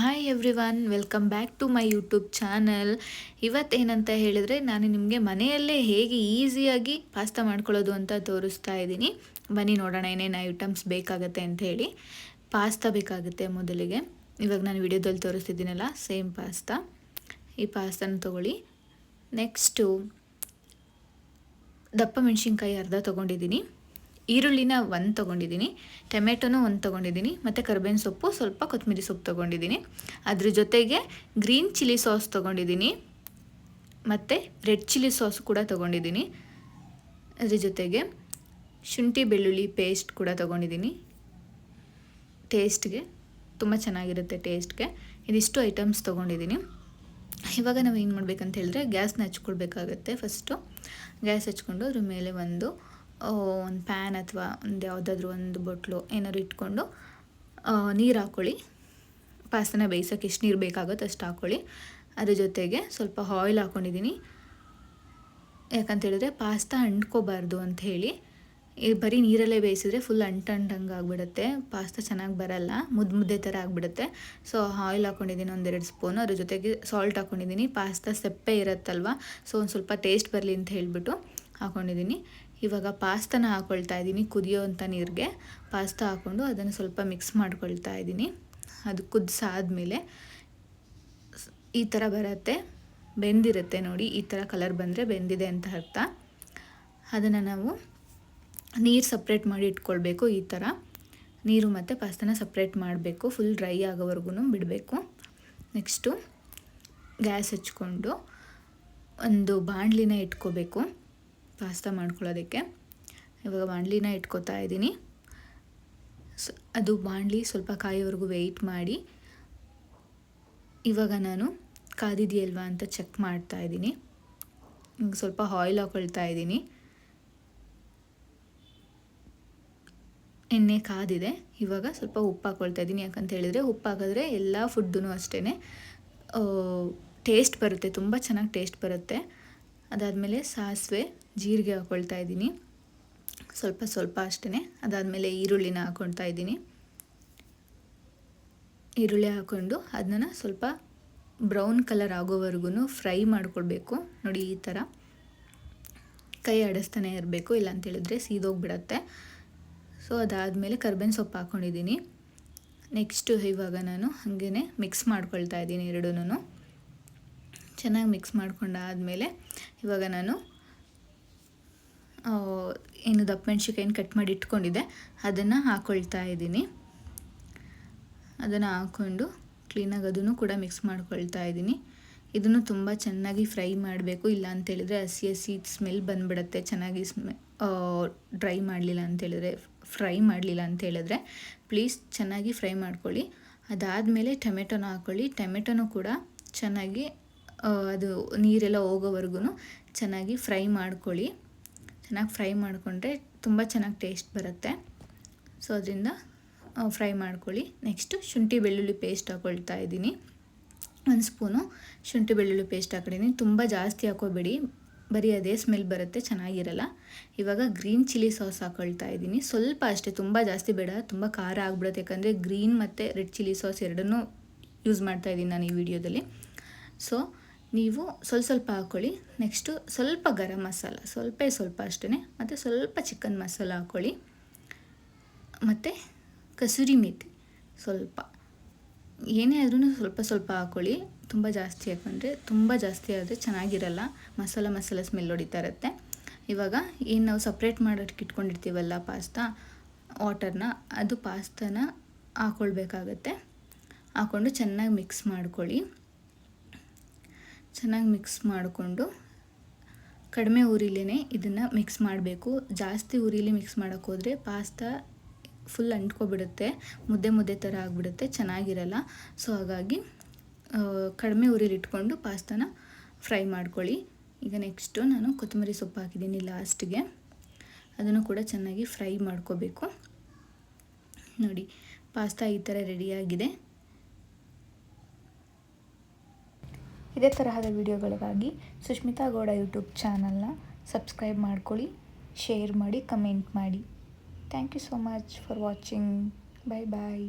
Hi everyone, welcome back to my YouTube channel. ಇವತ್ತೇನಂತ ಹೇಳಿದರೆ ನಾನು ನಿಮಗೆ ಮನೆಯಲ್ಲೇ ಹೇಗೆ ಈಸಿಯಾಗಿ ಪಾಸ್ತಾ ಮಾಡ್ಕೊಳ್ಳೋದು ಅಂತ ತೋರಿಸ್ತಾ ಇದ್ದೀನಿ. ಬನ್ನಿ ನೋಡೋಣ ಏನೇನು ಐಟಮ್ಸ್ ಬೇಕಾಗುತ್ತೆ ಅಂತ ಹೇಳಿ. ಪಾಸ್ತಾ ಬೇಕಾಗುತ್ತೆ ಮೊದಲಿಗೆ. ಇವಾಗ ನಾನು ವಿಡಿಯೋದಲ್ಲಿ ತೋರಿಸ್ತಿದ್ದೀನಲ್ಲ, ಸೇಮ್ ಪಾಸ್ತಾ. ಈ ಪಾಸ್ತಾನ ತೊಗೊಳ್ಳಿ. ನೆಕ್ಸ್ಟು ದಪ್ಪ ಮೆಣಸಿನ್ಕಾಯಿ ಅರ್ಧ ತೊಗೊಂಡಿದ್ದೀನಿ, ಈರುಳ್ಳಿನ 1 ತೊಗೊಂಡಿದ್ದೀನಿ, ಟೊಮೆಟೊನೂ 1 ತೊಗೊಂಡಿದ್ದೀನಿ, ಮತ್ತು ಕರಿಬೇವಿನ ಸೊಪ್ಪು, ಸ್ವಲ್ಪ ಕೊತ್ತಂಬರಿ ಸೊಪ್ಪು ತೊಗೊಂಡಿದ್ದೀನಿ. ಅದ್ರ ಜೊತೆಗೆ ಗ್ರೀನ್ ಚಿಲ್ಲಿ ಸಾಸ್ ತೊಗೊಂಡಿದ್ದೀನಿ, ಮತ್ತು ರೆಡ್ ಚಿಲ್ಲಿ ಸಾಸ್ ಕೂಡ ತೊಗೊಂಡಿದ್ದೀನಿ. ಅದ್ರ ಜೊತೆಗೆ ಶುಂಠಿ ಬೆಳ್ಳುಳ್ಳಿ ಪೇಸ್ಟ್ ಕೂಡ ತೊಗೊಂಡಿದ್ದೀನಿ. ಟೇಸ್ಟ್ಗೆ ತುಂಬ ಚೆನ್ನಾಗಿರುತ್ತೆ. ಟೇಸ್ಟ್ಗೆ ಇದಿಷ್ಟು ಐಟಮ್ಸ್ ತೊಗೊಂಡಿದ್ದೀನಿ. ಇವಾಗ ನಾವು ಏನು ಮಾಡಬೇಕಂತ ಹೇಳಿದ್ರೆ, ಗ್ಯಾಸ್ನ ಹಚ್ಕೊಳ್ಬೇಕಾಗತ್ತೆ. ಫಸ್ಟು ಗ್ಯಾಸ್ ಹಚ್ಕೊಂಡು ಅದ್ರ ಮೇಲೆ ಒಂದು ಪ್ಯಾನ್ ಅಥವಾ ಒಂದು ಯಾವುದಾದ್ರೂ ಒಂದು ಬೊಟ್ಲು ಏನಾದ್ರು ಇಟ್ಕೊಂಡು ನೀರು ಹಾಕ್ಕೊಳ್ಳಿ. ಪಾಸ್ತಾನ ಬೇಯಿಸೋಕೆ ಎಷ್ಟು ನೀರು ಬೇಕಾಗುತ್ತೆ ಅಷ್ಟು ಹಾಕ್ಕೊಳ್ಳಿ. ಅದ್ರ ಜೊತೆಗೆ ಸ್ವಲ್ಪ ಆಯಿಲ್ ಹಾಕ್ಕೊಂಡಿದ್ದೀನಿ. ಯಾಕಂತೇಳಿದ್ರೆ ಪಾಸ್ತಾ ಅಂಟ್ಕೋಬಾರ್ದು ಅಂಥೇಳಿ. ಬರೀ ನೀರಲ್ಲೇ ಬೇಯಿಸಿದ್ರೆ ಫುಲ್ ಅಂಟಂಗೆ ಆಗಿಬಿಡುತ್ತೆ, ಪಾಸ್ತಾ ಚೆನ್ನಾಗಿ ಬರಲ್ಲ, ಮುದ್ದೆ ಥರ ಆಗಿಬಿಡುತ್ತೆ. ಸೊ ಆಯಿಲ್ ಹಾಕ್ಕೊಂಡಿದ್ದೀನಿ 1-2 ಸ್ಪೂನು. ಅದ್ರ ಜೊತೆಗೆ ಸಾಲ್ಟ್ ಹಾಕ್ಕೊಂಡಿದ್ದೀನಿ. ಪಾಸ್ತಾ ಸಪ್ಪೆ ಇರುತ್ತಲ್ವ, ಸೊ ಒಂದು ಸ್ವಲ್ಪ ಟೇಸ್ಟ್ ಬರಲಿ ಅಂತ ಹೇಳಿಬಿಟ್ಟು ಹಾಕ್ಕೊಂಡಿದ್ದೀನಿ. ಇವಾಗ ಪಾಸ್ತಾನ ಹಾಕ್ಕೊಳ್ತಾ ಇದ್ದೀನಿ. ಕುದಿಯೋವಂಥ ನೀರಿಗೆ ಪಾಸ್ತಾ ಹಾಕ್ಕೊಂಡು ಅದನ್ನು ಸ್ವಲ್ಪ ಮಿಕ್ಸ್ ಮಾಡ್ಕೊಳ್ತಾ ಇದ್ದೀನಿ. ಅದು ಕುದಿಸಾದ್ಮೇಲೆ ಈ ಥರ ಬರುತ್ತೆ, ಬೆಂದಿರುತ್ತೆ ನೋಡಿ. ಈ ಥರ ಕಲರ್ ಬಂದರೆ ಬೆಂದಿದೆ ಅಂತ ಅರ್ಥ. ಅದನ್ನು ನಾವು ನೀರು ಸಪ್ರೇಟ್ ಮಾಡಿ ಇಟ್ಕೊಳ್ಬೇಕು. ಈ ಥರ ನೀರು ಮತ್ತು ಪಾಸ್ತಾನ ಸಪ್ರೇಟ್ ಮಾಡಬೇಕು. ಫುಲ್ ಡ್ರೈ ಆಗೋವರೆಗೂ ಬಿಡಬೇಕು. ನೆಕ್ಸ್ಟು ಗ್ಯಾಸ್ ಹಚ್ಕೊಂಡು ಒಂದು ಬಾಣಲಿನ ಇಟ್ಕೋಬೇಕು ಪಾಸ್ತಾ ಮಾಡ್ಕೊಳ್ಳೋದಕ್ಕೆ. ಇವಾಗ ಬಾಣಲಿನ ಇಟ್ಕೋತಾ ಇದ್ದೀನಿ. ಅದು ಬಾಣಲಿ ಸ್ವಲ್ಪ ಕಾಯೋವರೆಗೂ ವೆಯ್ಟ್ ಮಾಡಿ. ಇವಾಗ ನಾನು ಕಾದಿದೆಯಲ್ವಾ ಅಂತ ಚೆಕ್ ಮಾಡ್ತಾ ಇದ್ದೀನಿ. ಸ್ವಲ್ಪ ಆಯಿಲ್ ಹಾಕ್ಕೊಳ್ತಾ ಇದ್ದೀನಿ. ಎಣ್ಣೆ ಕಾದಿದೆ. ಇವಾಗ ಸ್ವಲ್ಪ ಉಪ್ಪು ಹಾಕ್ಕೊಳ್ತಾ ಇದ್ದೀನಿ. ಯಾಕಂತ ಹೇಳಿದರೆ ಉಪ್ಪು ಹಾಕಿದ್ರೆ ಎಲ್ಲ ಫುಡ್ಡೂ ಅಷ್ಟೇ ಟೇಸ್ಟ್ ಬರುತ್ತೆ, ತುಂಬ ಚೆನ್ನಾಗಿ ಟೇಸ್ಟ್ ಬರುತ್ತೆ. ಅದಾದಮೇಲೆ ಸಾಸಿವೆ, ಜೀರಿಗೆ ಹಾಕ್ಕೊಳ್ತಾ ಇದ್ದೀನಿ, ಸ್ವಲ್ಪ ಅಷ್ಟೇ. ಅದಾದಮೇಲೆ ಈರುಳ್ಳಿನ ಹಾಕ್ಕೊಳ್ತಾ ಇದ್ದೀನಿ. ಈರುಳ್ಳಿ ಹಾಕ್ಕೊಂಡು ಅದನ್ನ ಸ್ವಲ್ಪ ಬ್ರೌನ್ ಕಲರ್ ಆಗೋವರೆಗೂ ಫ್ರೈ ಮಾಡ್ಕೊಳ್ಬೇಕು. ನೋಡಿ ಈ ಥರ ಕೈ ಆಡಿಸ್ತಾನೆ ಇರಬೇಕು, ಇಲ್ಲ ಅಂತೇಳಿದ್ರೆ ಸೀದೋಗಿಬಿಡತ್ತೆ. ಸೊ ಅದಾದಮೇಲೆ ಕರಿಬೇವಿನ ಸೊಪ್ಪು ಹಾಕ್ಕೊಂಡಿದ್ದೀನಿ. ನೆಕ್ಸ್ಟು ಇವಾಗ ನಾನು ಹಾಗೇ ಮಿಕ್ಸ್ ಮಾಡ್ಕೊಳ್ತಾ ಇದ್ದೀನಿ. ಎರಡೂ ಚೆನ್ನಾಗಿ ಮಿಕ್ಸ್ ಮಾಡ್ಕೊಂಡಾದಮೇಲೆ ಇವಾಗ ನಾನು ಏನು ದಪ್ಪ ಮೆಣಸಿನ್ಕಾಯಿನ ಕಟ್ ಮಾಡಿ ಇಟ್ಕೊಂಡಿದ್ದೆ ಅದನ್ನು ಹಾಕ್ಕೊಳ್ತಾ ಇದ್ದೀನಿ. ಅದನ್ನು ಹಾಕ್ಕೊಂಡು ಕ್ಲೀನಾಗಿ ಅದನ್ನು ಕೂಡ ಮಿಕ್ಸ್ ಮಾಡ್ಕೊಳ್ತಾ ಇದ್ದೀನಿ. ಇದನ್ನು ತುಂಬ ಚೆನ್ನಾಗಿ ಫ್ರೈ ಮಾಡಬೇಕು, ಇಲ್ಲ ಅಂತೇಳಿದರೆ ಹಸಿ ಸ್ಮೆಲ್ ಬಂದುಬಿಡುತ್ತೆ. ಚೆನ್ನಾಗಿ ಫ್ರೈ ಮಾಡಲಿಲ್ಲ ಅಂತೇಳಿದ್ರೆ ಪ್ಲೀಸ್ ಚೆನ್ನಾಗಿ ಫ್ರೈ ಮಾಡ್ಕೊಳ್ಳಿ. ಅದಾದಮೇಲೆ ಟೊಮೆಟೊನ ಹಾಕ್ಕೊಳ್ಳಿ. ಟೊಮೆಟೊನೂ ಕೂಡ ಚೆನ್ನಾಗಿ ಅದು ನೀರೆಲ್ಲ ಹೋಗೋವರೆಗೂ ಚೆನ್ನಾಗಿ ಫ್ರೈ ಮಾಡ್ಕೊಳ್ಳಿ. ಚೆನ್ನಾಗಿ ಫ್ರೈ ಮಾಡಿಕೊಂಡ್ರೆ ತುಂಬ ಚೆನ್ನಾಗಿ ಟೇಸ್ಟ್ ಬರುತ್ತೆ. ಸೊ ಅದರಿಂದ ಫ್ರೈ ಮಾಡ್ಕೊಳ್ಳಿ. ನೆಕ್ಸ್ಟು ಶುಂಠಿ ಬೆಳ್ಳುಳ್ಳಿ ಪೇಸ್ಟ್ ಹಾಕ್ಕೊಳ್ತಾ ಇದ್ದೀನಿ. 1 ಸ್ಪೂನು ಶುಂಠಿ ಬೆಳ್ಳುಳ್ಳಿ ಪೇಸ್ಟ್ ಹಾಕೊಂಡಿದ್ದೀನಿ. ತುಂಬ ಜಾಸ್ತಿ ಹಾಕೋಬೇಡಿ, ಬರೀ ಅದೇ ಸ್ಮೆಲ್ ಬರುತ್ತೆ, ಚೆನ್ನಾಗಿರಲ್ಲ. ಇವಾಗ ಗ್ರೀನ್ ಚಿಲ್ಲಿ ಸಾಸ್ ಹಾಕ್ಕೊಳ್ತಾ ಇದ್ದೀನಿ. ಸ್ವಲ್ಪ ಅಷ್ಟೇ, ತುಂಬ ಜಾಸ್ತಿ ಬೇಡ, ತುಂಬ ಖಾರ ಆಗ್ಬಿಡುತ್ತೆ. ಯಾಕಂದರೆ ಗ್ರೀನ್ ಮತ್ತು ರೆಡ್ ಚಿಲ್ಲಿ ಸಾಸ್ ಎರಡನ್ನೂ ಯೂಸ್ ಮಾಡ್ತಾಯಿದ್ದೀನಿ ನಾನು ಈ ವಿಡಿಯೋದಲ್ಲಿ. ಸೊ ನೀವು ಸ್ವಲ್ಪ ಹಾಕ್ಕೊಳ್ಳಿ. ನೆಕ್ಸ್ಟು ಸ್ವಲ್ಪ ಗರಂ ಮಸಾಲ, ಸ್ವಲ್ಪ ಅಷ್ಟೇ, ಮತ್ತು ಸ್ವಲ್ಪ ಚಿಕನ್ ಮಸಾಲ ಹಾಕ್ಕೊಳ್ಳಿ, ಮತ್ತು ಕಸೂರಿ ಮೇಥಿ ಸ್ವಲ್ಪ, ಏನೇ ಆದ್ರೂ ಸ್ವಲ್ಪ ಹಾಕ್ಕೊಳ್ಳಿ. ತುಂಬ ಜಾಸ್ತಿ ಹಾಕೊಂಡ್ರೆ ತುಂಬ ಜಾಸ್ತಿ ಆದರೆ ಚೆನ್ನಾಗಿರಲ್ಲ, ಮಸಾಲ ಸ್ಮೆಲ್ ಹೊಡಿತಾ ಇರುತ್ತೆ. ಇವಾಗ ಏನು ನಾವು ಸಪ್ರೇಟ್ ಮಾಡೋಕ್ಕೆ ಇಟ್ಕೊಂಡಿರ್ತೀವಲ್ಲ ಪಾಸ್ತಾ ವಾಟರ್ನ, ಅದು ಪಾಸ್ತಾನ ಹಾಕ್ಕೊಳ್ಬೇಕಾಗತ್ತೆ. ಹಾಕ್ಕೊಂಡು ಚೆನ್ನಾಗಿ ಮಿಕ್ಸ್ ಮಾಡ್ಕೊಳ್ಳಿ. ಚೆನ್ನಾಗಿ ಮಿಕ್ಸ್ ಮಾಡಿಕೊಂಡು ಕಡಿಮೆ ಉರಿಲೇ ಇದನ್ನು ಮಿಕ್ಸ್ ಮಾಡಬೇಕು. ಜಾಸ್ತಿ ಉರಿಲಿ ಮಿಕ್ಸ್ ಮಾಡೋಕ್ಕೋದ್ರೆ ಪಾಸ್ತಾ ಫುಲ್ ಅಂಟ್ಕೊಬಿಡುತ್ತೆ, ಮುದ್ದೆ ಥರ ಆಗಿಬಿಡುತ್ತೆ, ಚೆನ್ನಾಗಿರಲ್ಲ. ಸೊ ಹಾಗಾಗಿ ಕಡಿಮೆ ಉರಿಲಿ ಇಟ್ಕೊಂಡು ಪಾಸ್ತಾನ ಫ್ರೈ ಮಾಡ್ಕೊಳ್ಳಿ. ಈಗ ನೆಕ್ಸ್ಟು ನಾನು ಕೊತ್ತಂಬರಿ ಸೊಪ್ಪು ಹಾಕಿದ್ದೀನಿ ಲಾಸ್ಟಿಗೆ. ಅದನ್ನು ಕೂಡ ಚೆನ್ನಾಗಿ ಫ್ರೈ ಮಾಡ್ಕೋಬೇಕು. ನೋಡಿ ಪಾಸ್ತಾ ಈ ಥರ ರೆಡಿಯಾಗಿದೆ. ಇದೇ ತರಹದ ವಿಡಿಯೋಗಳಿಗಾಗಿ ಸುಷ್ಮಿತಾ ಗೌಡ ಯೂಟ್ಯೂಬ್ ಚಾನಲ್ನ ಸಬ್ಸ್ಕ್ರೈಬ್ ಮಾಡ್ಕೊಳ್ಳಿ, ಶೇರ್ ಮಾಡಿ, ಕಮೆಂಟ್ ಮಾಡಿ. Thank you so much for watching. Bye bye.